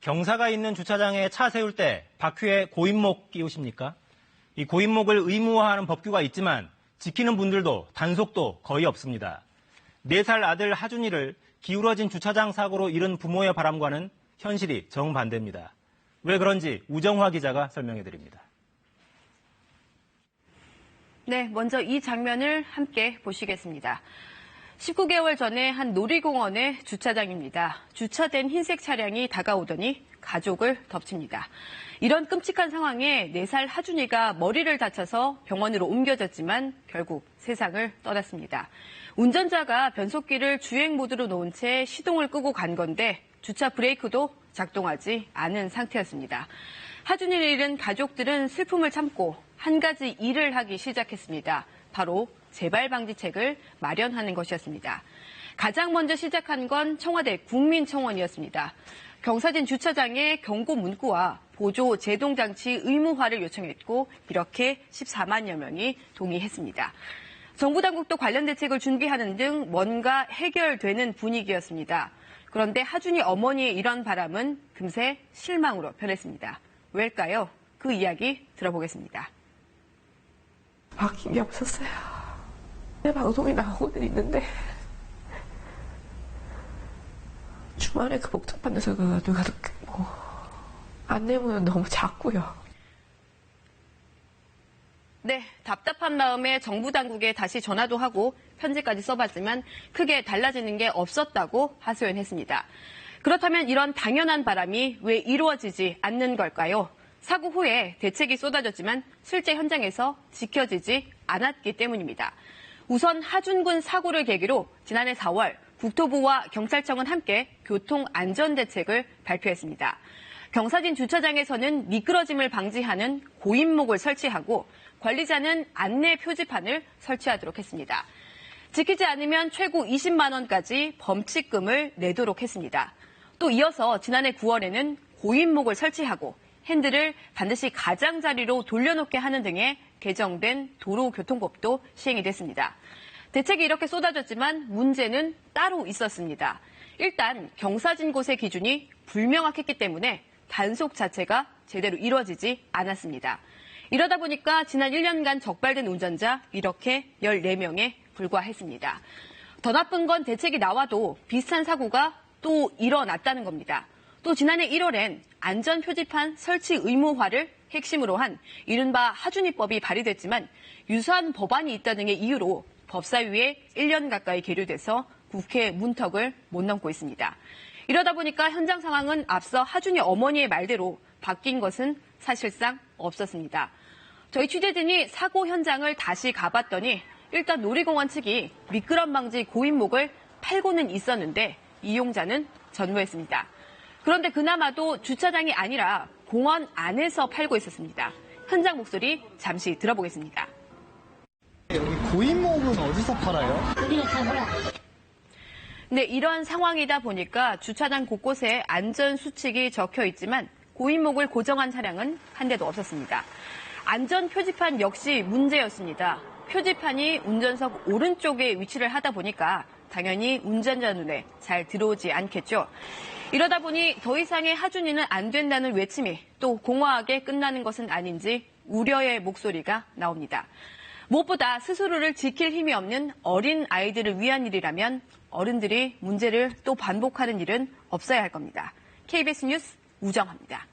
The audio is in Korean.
경사가 있는 주차장에 차 세울 때 바퀴에 고인목 끼우십니까? 이 고인목을 의무화하는 법규가 있지만 지키는 분들도 단속도 거의 없습니다. 4살 아들 하준이를 기울어진 주차장 사고로 잃은 부모의 바람과는 현실이 정반대입니다. 왜 그런지 우정화 기자가 설명해드립니다. 네, 먼저 이 장면을 함께 보시겠습니다. 19개월 전에 한 놀이공원의 주차장입니다. 주차된 흰색 차량이 다가오더니 가족을 덮칩니다. 이런 끔찍한 상황에 4살 하준이가 머리를 다쳐서 병원으로 옮겨졌지만 결국 세상을 떠났습니다. 운전자가 변속기를 주행 모드로 놓은 채 시동을 끄고 간 건데 주차 브레이크도 작동하지 않은 상태였습니다. 하준이를 잃은 가족들은 슬픔을 참고 한 가지 일을 하기 시작했습니다. 바로 재발 방지책을 마련하는 것이었습니다. 가장 먼저 시작한 건 청와대 국민청원이었습니다. 경사진 주차장에 경고 문구와 보조 제동 장치 의무화를 요청했고 이렇게 14만여 명이 동의했습니다. 정부 당국도 관련 대책을 준비하는 등 뭔가 해결되는 분위기였습니다. 그런데 하준이 어머니의 이런 바람은 금세 실망으로 변했습니다. 왜일까요? 그 이야기 들어보겠습니다. 바뀐 게 없었어요. 내 방송에 나오고는 있는데 주말에 그 복잡한데서 누가 안내문은 너무 작고요. 네, 답답한 마음에 정부 당국에 다시 전화도 하고 편지까지 써봤지만 크게 달라지는 게 없었다고 하소연했습니다. 그렇다면 이런 당연한 바람이 왜 이루어지지 않는 걸까요? 사고 후에 대책이 쏟아졌지만 실제 현장에서 지켜지지 않았기 때문입니다. 우선 하준군 사고를 계기로 지난해 4월 국토부와 경찰청은 함께 교통안전대책을 발표했습니다. 경사진 주차장에서는 미끄러짐을 방지하는 고인목을 설치하고 관리자는 안내 표지판을 설치하도록 했습니다. 지키지 않으면 최고 20만 원까지 범칙금을 내도록 했습니다. 또 이어서 지난해 9월에는 고인목을 설치하고 핸들을 반드시 가장자리로 돌려놓게 하는 등의 개정된 도로교통법도 시행이 됐습니다. 대책이 이렇게 쏟아졌지만 문제는 따로 있었습니다. 일단 경사진 곳의 기준이 불명확했기 때문에 단속 자체가 제대로 이루어지지 않았습니다. 이러다 보니까 지난 1년간 적발된 운전자 이렇게 14명에 불과했습니다. 더 나쁜 건 대책이 나와도 비슷한 사고가 또 일어났다는 겁니다. 또 지난해 1월엔 안전표지판 설치 의무화를 핵심으로 한 이른바 하준이법이 발의됐지만 유사한 법안이 있다 등의 이유로 법사위에 1년 가까이 계류돼서 국회 문턱을 못 넘고 있습니다. 이러다 보니까 현장 상황은 앞서 하준이 어머니의 말대로 바뀐 것은 사실상 없었습니다. 저희 취재진이 사고 현장을 다시 가봤더니 일단 놀이공원 측이 미끄럼 방지 고인목을 팔고는 있었는데 이용자는 전무했습니다. 그런데 그나마도 주차장이 아니라 공원 안에서 팔고 있었습니다. 현장 목소리 잠시 들어보겠습니다. 여기 고인목은 어디서 팔아요? 우리가 잘 몰라. 네, 이런 상황이다 보니까 주차장 곳곳에 안전수칙이 적혀 있지만 고인목을 고정한 차량은 한 대도 없었습니다. 안전 표지판 역시 문제였습니다. 표지판이 운전석 오른쪽에 위치를 하다 보니까 당연히 운전자 눈에 잘 들어오지 않겠죠. 이러다 보니 더 이상의 하준이는 안 된다는 외침이 또 공허하게 끝나는 것은 아닌지 우려의 목소리가 나옵니다. 무엇보다 스스로를 지킬 힘이 없는 어린 아이들을 위한 일이라면 어른들이 문제를 또 반복하는 일은 없어야 할 겁니다. KBS 뉴스 우정화입니다.